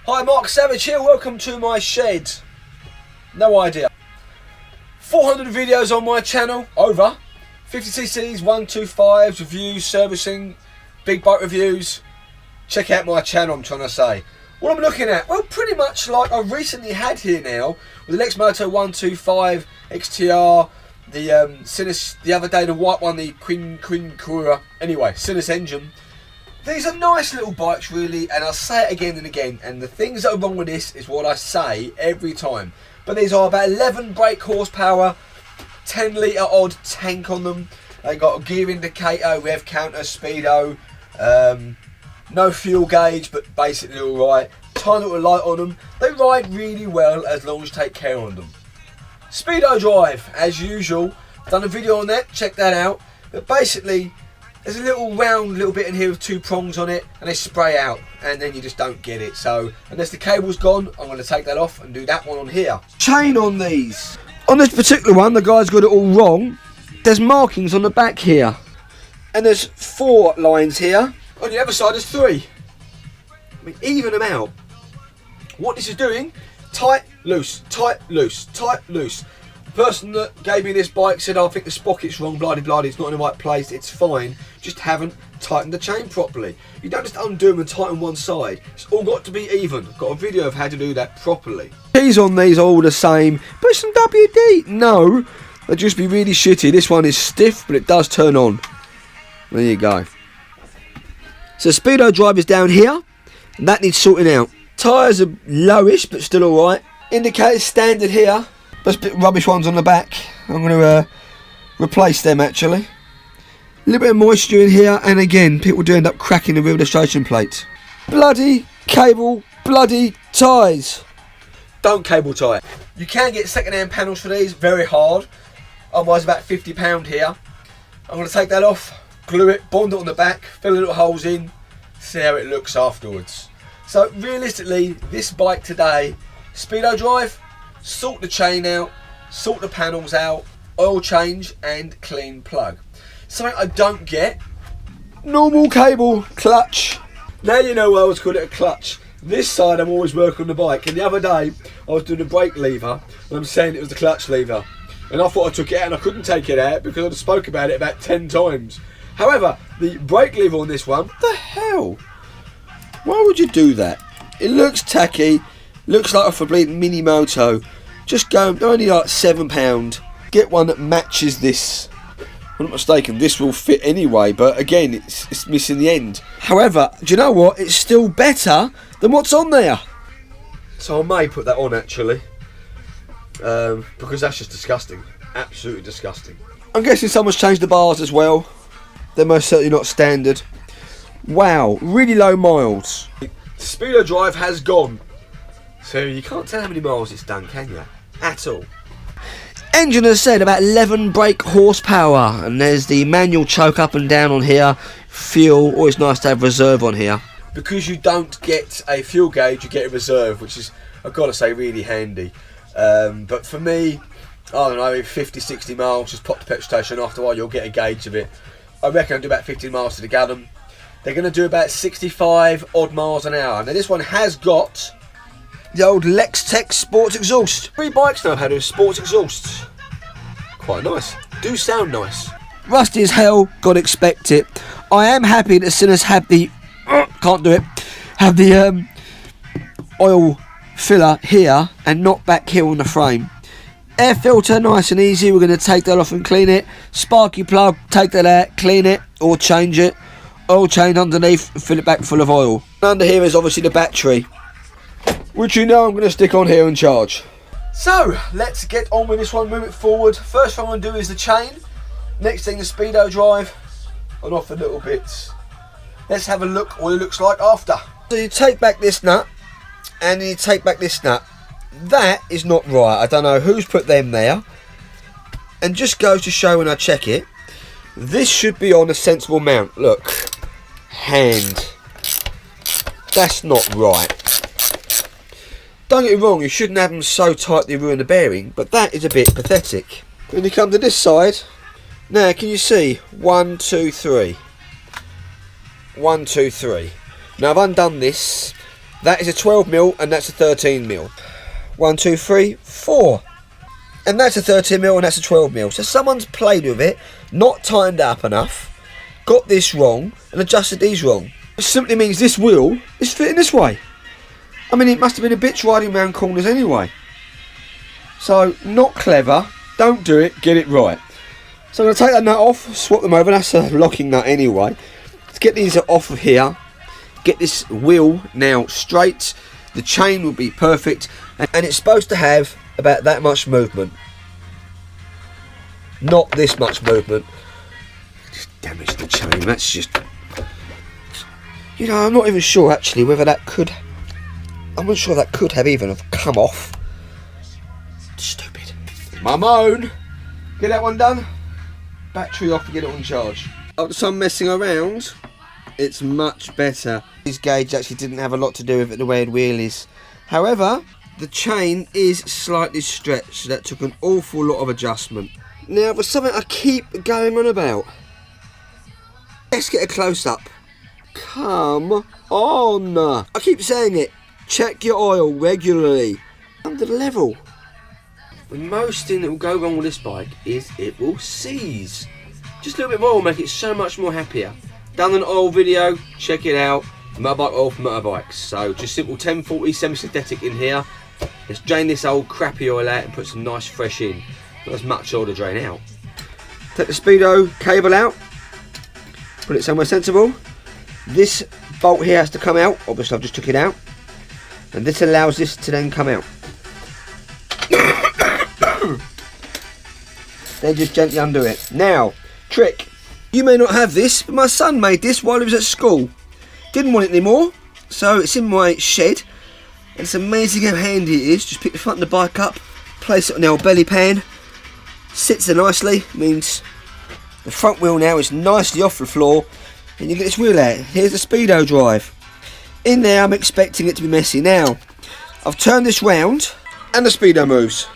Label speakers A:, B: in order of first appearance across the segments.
A: Hi, Mark Savage here, welcome to my shed. No idea. 400 videos on my channel, over. 50cc's, 125s, reviews, servicing, big bike reviews. Check out my channel, I'm trying to say. What I'm looking at? Well, pretty much like I recently had here now, with the Lexmoto 125 XTR, the Sinnis, the other day the white one, the Queen Cura, anyway, Sinnis engine. These are nice little bikes really, and I'll say it again and again, and the things that are wrong with this is what I say every time. But these are about 11 brake horsepower, 10 litre odd tank on them. They got a gear indicator, rev counter, speedo, no fuel gauge, but basically alright. Tiny little light on them. They ride really well as long as you take care of them. Speedo drive, as usual. Done a video on that, check that out. But basically, there's a little round little bit in here with 2 prongs on it, and they spray out, and then you just don't get it. So, unless the cable's gone, I'm going to take that off and do that one on here. Chain on these. On this particular one, the guy's got it all wrong. There's markings on the back here. And there's 4 lines here. On the other side, there's 3. I mean, even them out. What this is doing, tight, loose, tight, loose, tight, loose. The person that gave me this bike said, oh, I think the sprocket's wrong, bloody, it's not in the right place, it's fine. Just haven't tightened the chain properly. You don't just undo them and tighten one side. It's all got to be even. I've got a video of how to do that properly. Keys on these are all the same, but some WD. No, they'll just be really shitty. This one is stiff, but it does turn on. There you go. So speedo drive is down here, and that needs sorting out. Tyres are lowish, but still alright. Indicators standard here. Those bit rubbish ones on the back, I'm going to replace them actually. A little bit of moisture in here, and again, people do end up cracking the registration plates. Bloody cable, bloody ties. Don't cable tie. You can get second-hand panels for these, very hard. Otherwise about £50 here. I'm going to take that off, glue it, bond it on the back, fill the little holes in, see how it looks afterwards. So realistically, this bike today, speedo drive, sort the chain out, sort the panels out, oil change and clean plug. Something I don't get, normal cable clutch. Now you know why I always call it a clutch. This side I'm always working on the bike, and the other day I was doing the brake lever and I'm saying it was the clutch lever, and I thought I took it out and I couldn't take it out because I just spoke about it about 10 times. However, the brake lever on this one, what the hell? Why would you do that? It looks tacky, looks like a bleeding mini moto. Just go, only like £7. Get one that matches this. If I'm not mistaken, this will fit anyway, but again, it's missing the end. However, do you know what? It's still better than what's on there. So I may put that on actually, because that's just disgusting. Absolutely disgusting. I'm guessing someone's changed the bars as well. They're most certainly not standard. Wow, really low miles. Speedo drive has gone. So you can't tell how many miles it's done, can you? At all. Engine has said about 11 brake horsepower, and there's the manual choke up and down on here. Fuel, always nice to have reserve on here. Because you don't get a fuel gauge, you get a reserve, which is, I've got to say, really handy. But for me, I don't know, 50, 60 miles, just pop the petrol station, after a while you'll get a gauge of it. I reckon I'll do about 15 miles to the gallon. They're going to do about 65 odd miles an hour. Now this one has got the old Lextech sports exhaust. 3 bikes now have had a sports exhaust. Quite nice. Do sound nice. Rusty as hell, gotta expect it. I am happy that Sinnis have the can't do it. Have the oil filler here and not back here on the frame. Air filter, nice and easy. We're going to take that off and clean it. Sparky plug, take that out, clean it or change it. Oil change underneath and fill it back full of oil. Under here is obviously the battery, which you know I'm going to stick on here and charge. So let's get on with this one, move it forward. First thing I'm going to do is the chain. Next thing the speedo drive, and off the little bits. Let's have a look what it looks like after. So you take back this nut and then you take back this nut. That is not right. I don't know who's put them there. And just goes to show when I check it, this should be on a sensible mount. Look, hand. That's not right. Don't get me wrong, you shouldn't have them so tight they ruin the bearing, but that is a bit pathetic. When you come to this side, now can you see 1, 2, 3. 1, 2, 3. Now I've undone this. That is a 12mm and that's a 13mm. 1, 2, 3, 4. And that's a 13mm and that's a 12mm. So someone's played with it, not tightened up enough, got this wrong and adjusted these wrong. It simply means this wheel is fitting this way. I mean, it must have been a bitch riding round corners anyway. So, not clever. Don't do it, get it right. So I'm going to take that nut off, swap them over. That's a locking nut anyway. Let's get these off of here. Get this wheel now straight. The chain will be perfect. And it's supposed to have about that much movement. Not this much movement. Just damage the chain. That's just... You know, I'm not even sure actually whether that could... I'm not sure that could have even have come off. Stupid. My moan. Get that one done. Battery off and get it on charge. After some messing around, it's much better. This gauge actually didn't have a lot to do with it, the way the wheel is. However, the chain is slightly stretched, so that took an awful lot of adjustment. Now, for something I keep going on about, let's get a close-up. Come on. I keep saying it. Check your oil regularly. Under the level. The most thing that will go wrong with this bike is it will seize. Just a little bit more will make it so much more happier. Done an oil video, check it out. Motorbike oil for motorbikes. So just simple 1040 semi-synthetic in here. Let's drain this old crappy oil out and put some nice fresh in. Not as much oil to drain out. Take the speedo cable out. Put it somewhere sensible. This bolt here has to come out. Obviously I've just took it out. And this allows this to then come out. Then just gently undo it. Now, trick. You may not have this, but my son made this while he was at school. Didn't want it anymore, so it's in my shed. And it's amazing how handy it is. Just pick the front of the bike up, place it on the old belly pan. Sits there nicely, means the front wheel now is nicely off the floor. And you get this wheel out. Here's the speedo drive. In there I'm expecting it to be messy. Now, I've turned this round and the speedo moves.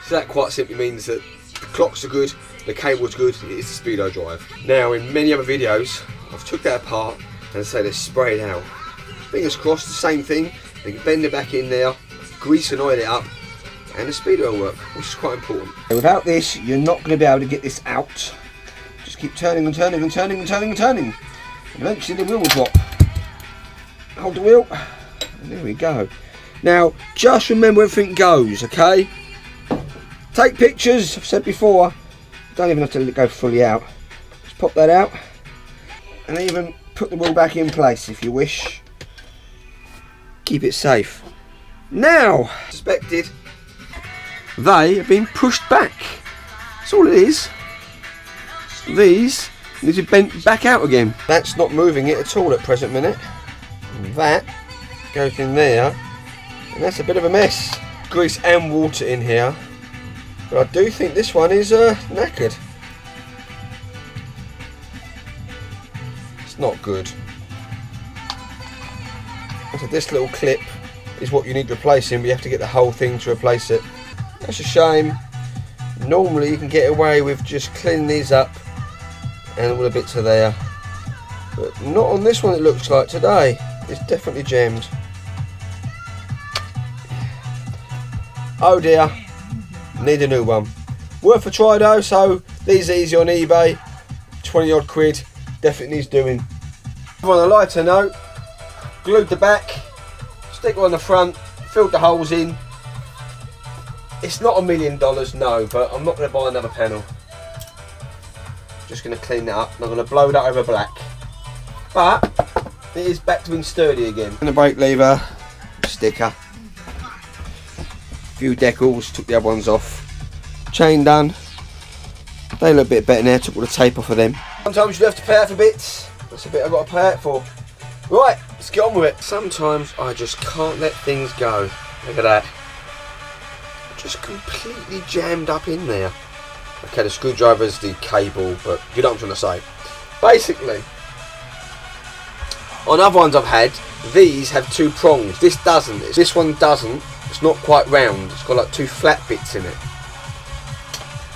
A: So that quite simply means that the clocks are good, the cable's good, it is the speedo drive. Now in many other videos, I've took that apart and say they're sprayed out. Fingers crossed, the same thing. They can bend it back in there, grease and oil it up, and the speedo will work, which is quite important. Without this, you're not going to be able to get this out. Just keep turning and turning and turning and turning and turning. And eventually the wheel will drop. Hold the wheel, and there we go. Now, just remember everything goes, okay? Take pictures, I've said before. Don't even have to let it go fully out. Just pop that out, and even put the wheel back in place if you wish. Keep it safe. Now, suspected, they have been pushed back. That's all it is. These need to be bent back out again. That's not moving it at all at present minute. That goes in there, and that's a bit of a mess. Grease and water in here, but I do think this one is knackered. It's not good. So this little clip is what you need replacing, but you have to get the whole thing to replace it. That's a shame. Normally you can get away with just cleaning these up and all the bits are there, but not on this one. It looks like today it's definitely jammed. Oh dear, need a new one. Worth a try though, so these are easy on eBay, 20 odd quid, definitely needs doing. On a lighter note, glued the back, sticker on the front, filled the holes in. It's not $1 million, no, but I'm not going to buy another panel. Just going to clean that up, and I'm going to blow that over black. But it is back to being sturdy again. And the brake lever, sticker. Few decals, took the other ones off. Chain done. They look a bit better now, took all the tape off of them. Sometimes you have to pay out for bits. That's a bit I've got to pay out for. Right, let's get on with it. Sometimes I just can't let things go. Look at that. Just completely jammed up in there. Okay, the screwdriver's the cable, but you know what I'm trying to say. Basically, on other ones I've had, these have two prongs. This doesn't. This one doesn't. It's not quite round. It's got like two flat bits in it.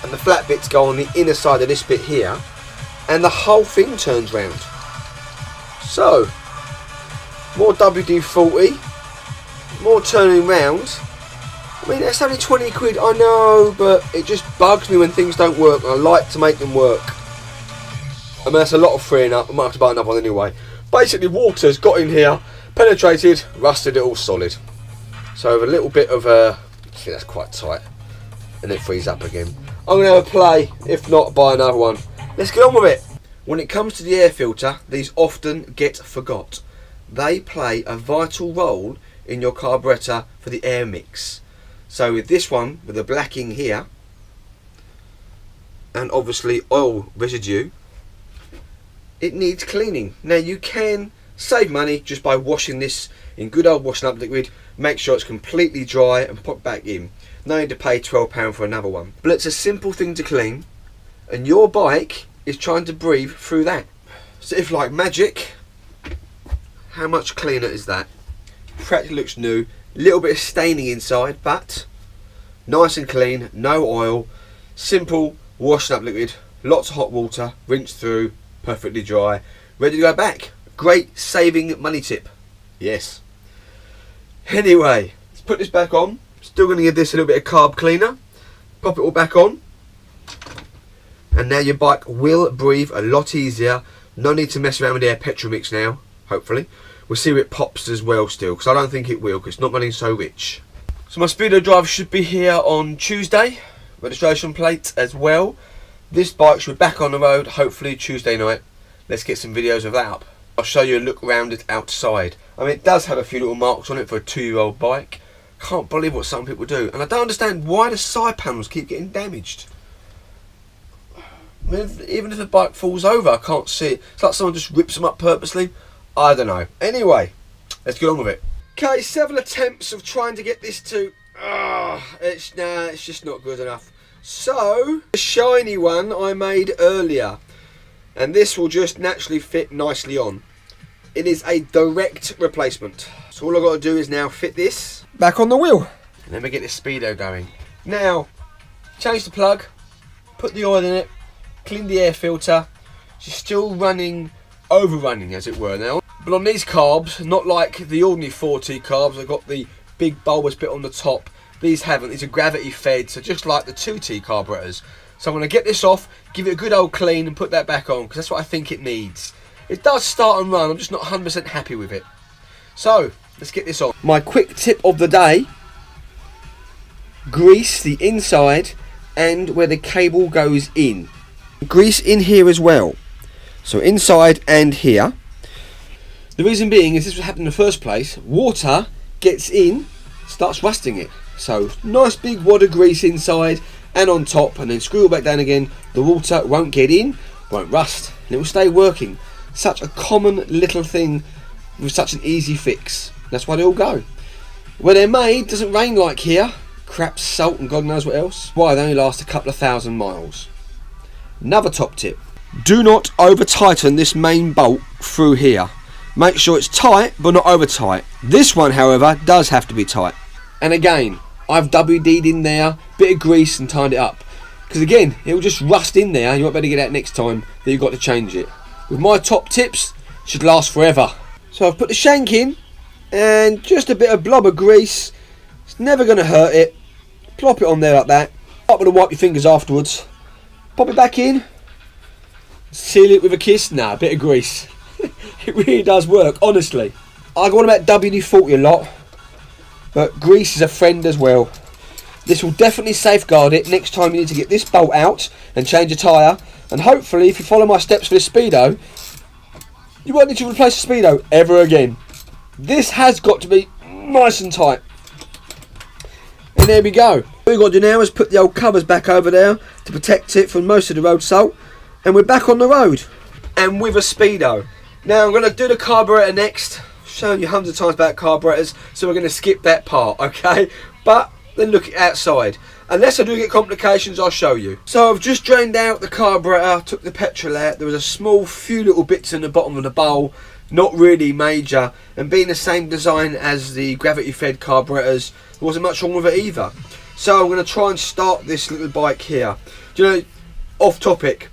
A: And the flat bits go on the inner side of this bit here, and the whole thing turns round. So, more WD-40, more turning round. I mean, that's only 20 quid, I know, but it just bugs me when things don't work. I like to make them work. I mean, that's a lot of freeing up. I might have to buy another one anyway. Basically, water's got in here, penetrated, rusted it all solid. So with a little bit of see, that's quite tight, and it frees up again. I'm going to have a play, if not, buy another one. Let's get on with it. When it comes to the air filter, these often get forgot. They play a vital role in your carburettor for the air mix. So with this one, with the blacking here, and obviously oil residue, it needs cleaning. Now you can save money just by washing this in good old washing up liquid. Make sure it's completely dry and pop back in. No need to pay £12 for another one. But it's a simple thing to clean, and your bike is trying to breathe through that. So if like magic, how much cleaner is that? Practically looks new. Little bit of staining inside, but nice and clean, no oil, simple washing up liquid, lots of hot water, rinse through, perfectly dry, ready to go back. Great saving money tip. Yes. Anyway, let's put this back on. Still going to give this a little bit of carb cleaner. Pop it all back on. And now your bike will breathe a lot easier. No need to mess around with the air petrol mix now, hopefully. We'll see if it pops as well still, because I don't think it will, because it's not running so rich. So my speedo drive should be here on Tuesday. Registration plate as well. This bike should be back on the road, hopefully Tuesday night. Let's get some videos of that up. I'll show you a look around it outside. I mean, it does have a few little marks on it for a 2-year-old bike. Can't believe what some people do. And I don't understand why the side panels keep getting damaged. I mean, even if the bike falls over, I can't see it. It's like someone just rips them up purposely. I don't know. Anyway, let's get on with it. Okay, several attempts of trying to get this to... it's just not good enough. So, the shiny one I made earlier. And this will just naturally fit nicely on. It is a direct replacement. So all I've got to do is now fit this back on the wheel. And then we get the speedo going. Now, change the plug, put the oil in it, clean the air filter. She's still running, overrunning as it were now. But on these carbs, not like the ordinary 4T carbs, I've got the big bulbous bit on the top. These haven't, these are gravity fed, so just like the 2T carburetors. So I'm going to get this off, give it a good old clean and put that back on, because that's what I think it needs. It does start and run, I'm just not 100% happy with it. So, let's get this on. My quick tip of the day: grease the inside and where the cable goes in. Grease in here as well. So inside and here. The reason being is this would happen in the first place. Water gets in, starts rusting it. So nice big wad of grease inside and on top, and then screw it back down again. The water won't get in, won't rust, and it will stay working. Such a common little thing with such an easy fix. That's why they all go. Where they're made, doesn't rain like here. Crap, salt and God knows what else. Why, they only last a couple of thousand miles. Another top tip: do not over tighten this main bolt through here. Make sure it's tight but not over tight. This one, however, does have to be tight. And again, I've WD'd in there, bit of grease and tied it up. Because again, it will just rust in there. You might better get out next time that you've got to change it. With my top tips, it should last forever. So I've put the shank in and just a bit of blob of grease. It's never going to hurt it. Plop it on there like that. Not going to wipe your fingers afterwards. Pop it back in. Seal it with a kiss. Nah, a bit of grease. It really does work, honestly. I go on about WD-40 a lot, but grease is a friend as well. This will definitely safeguard it next time you need to get this bolt out and change a tyre. And hopefully, if you follow my steps for this speedo, you won't need to replace the speedo ever again. This has got to be nice and tight. And there we go. What we've got to do now is put the old covers back over there to protect it from most of the road salt. And we're back on the road. And with a speedo. Now I'm going to do the carburetor next. I've shown you hundreds of times about carburetors, so we're going to skip that part, okay? But then look outside. Unless I do get complications, I'll show you. So I've just drained out the carburetor, took the petrol out. There was a small few little bits in the bottom of the bowl, not really major. And being the same design as the gravity-fed carburetors, there wasn't much wrong with it either. So I'm going to try and start this little bike here. Do you know, off topic,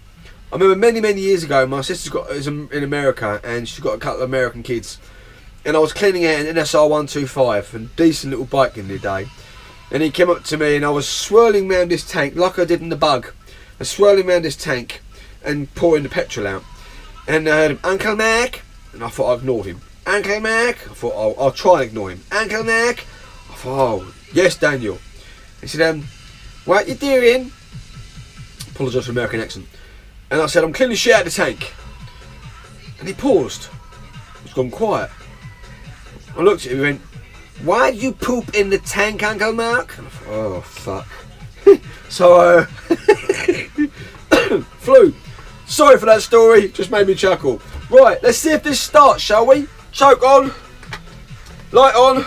A: I remember many years ago, my sister's is in America, and she's got a couple of American kids. and I was cleaning out an NSR 125, a decent little bike in the day. And he came up to me, and I was swirling around this tank like I did in the Bug. I was swirling around this tank and pouring the petrol out. And I heard him, "Uncle Mac," and I thought I ignored him. "Uncle Mac," I thought, oh, I'll try and ignore him. "Uncle Mac," I thought, "Oh, yes, Daniel." He said, "What you doing?" Apologise for American accent. And I said, "I'm cleaning shit out of the tank." And he paused. He's gone quiet. I looked at him and went, "Why did you poop in the tank, Uncle Mark?" And I thought, oh, fuck. So, flew. Sorry for that story, just made me chuckle. Right, let's see if this starts, shall we? Choke on. Light on.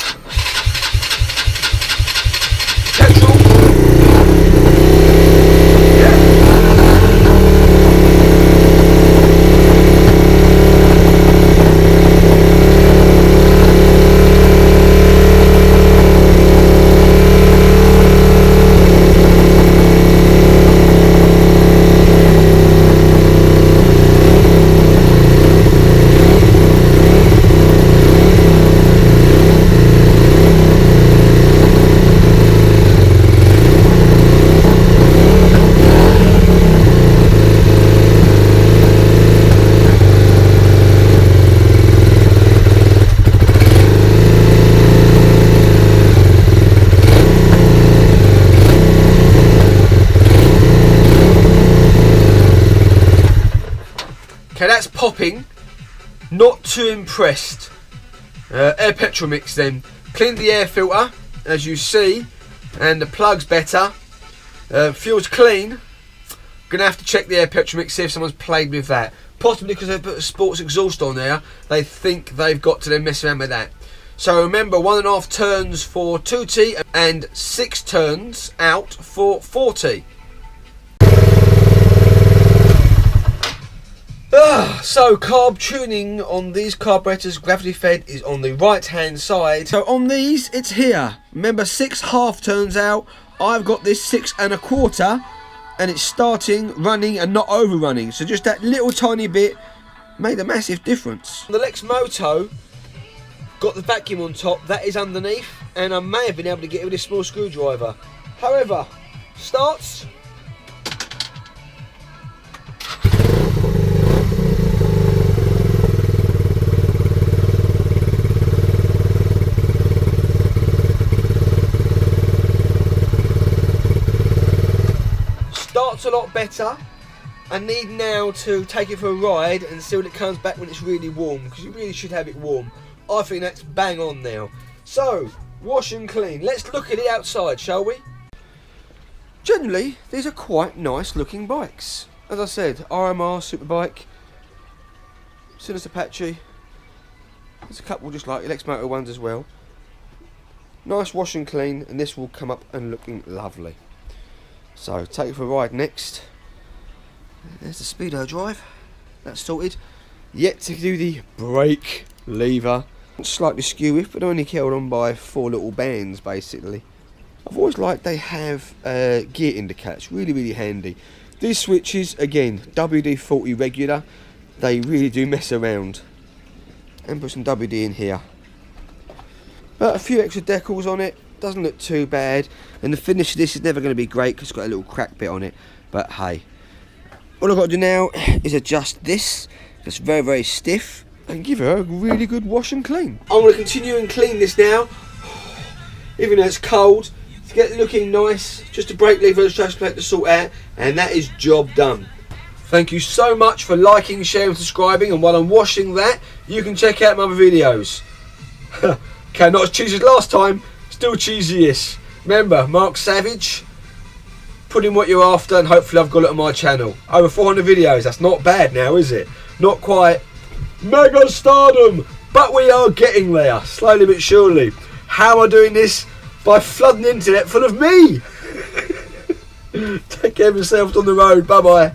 A: Petrol. Okay, that's popping. Not too impressed. Air petrol mix then. Cleaned the air filter, as you see, and the plug's better. Fuel's clean. Gonna have to check the air petrol mix, see if someone's played with that. Possibly because they put a sports exhaust on there, they think they've got to then mess around with that. So remember, 1.5 turns for 2T and 6 turns out for 4T. So carb tuning on these carburetors, gravity fed, is on the right hand side. So on these, it's here. Remember, 6 half turns out. I've got this 6 1/4, and it's starting, running, and not overrunning. So just that little tiny bit made a massive difference. The Lex Moto got the vacuum on top. That is underneath, and I may have been able to get it with a small screwdriver. However, starts. Starts a lot better. I need now to take it for a ride and see when it comes back when it's really warm, because you really should have it warm. I think that's bang on now. So, wash and clean. Let's look at it outside, shall we? Generally, these are quite nice looking bikes. As I said, RMR Superbike, Sinnis Apache. There's a couple just like Lex Moto ones as well. Nice wash and clean, and this will come up and looking lovely. So, take it for a ride next. There's the speedo drive. That's sorted. Yet to do the brake lever. Slightly skew with, but only held on by 4 little bands basically. I've always liked they have gear indicators. Really, really handy. These switches, again, WD-40 regular. They really do mess around. And put some WD in here. But a few extra decals on it. Doesn't look too bad. And the finish of this is never going to be great because it's got a little crack bit on it. But hey. All I've got to do now is adjust this. It's very, very stiff. And give her a really good wash and clean. I'm going to continue and clean this now. Even though it's cold. To get it looking nice. Just a brake lever registration plate to sort out. And that is job done. Thank you so much for liking, sharing, subscribing. And while I'm washing that, you can check out my other videos. Okay, not as cheesy as last time. Still cheesy-ish. Remember, Mark Savage. Put in what you're after, and hopefully I've got it on my channel. Over 400 videos. That's not bad now, is it? Not quite mega stardom, but we are getting there, slowly but surely. How am I doing this? By flooding the internet full of me. Take care of yourselves on the road. Bye bye.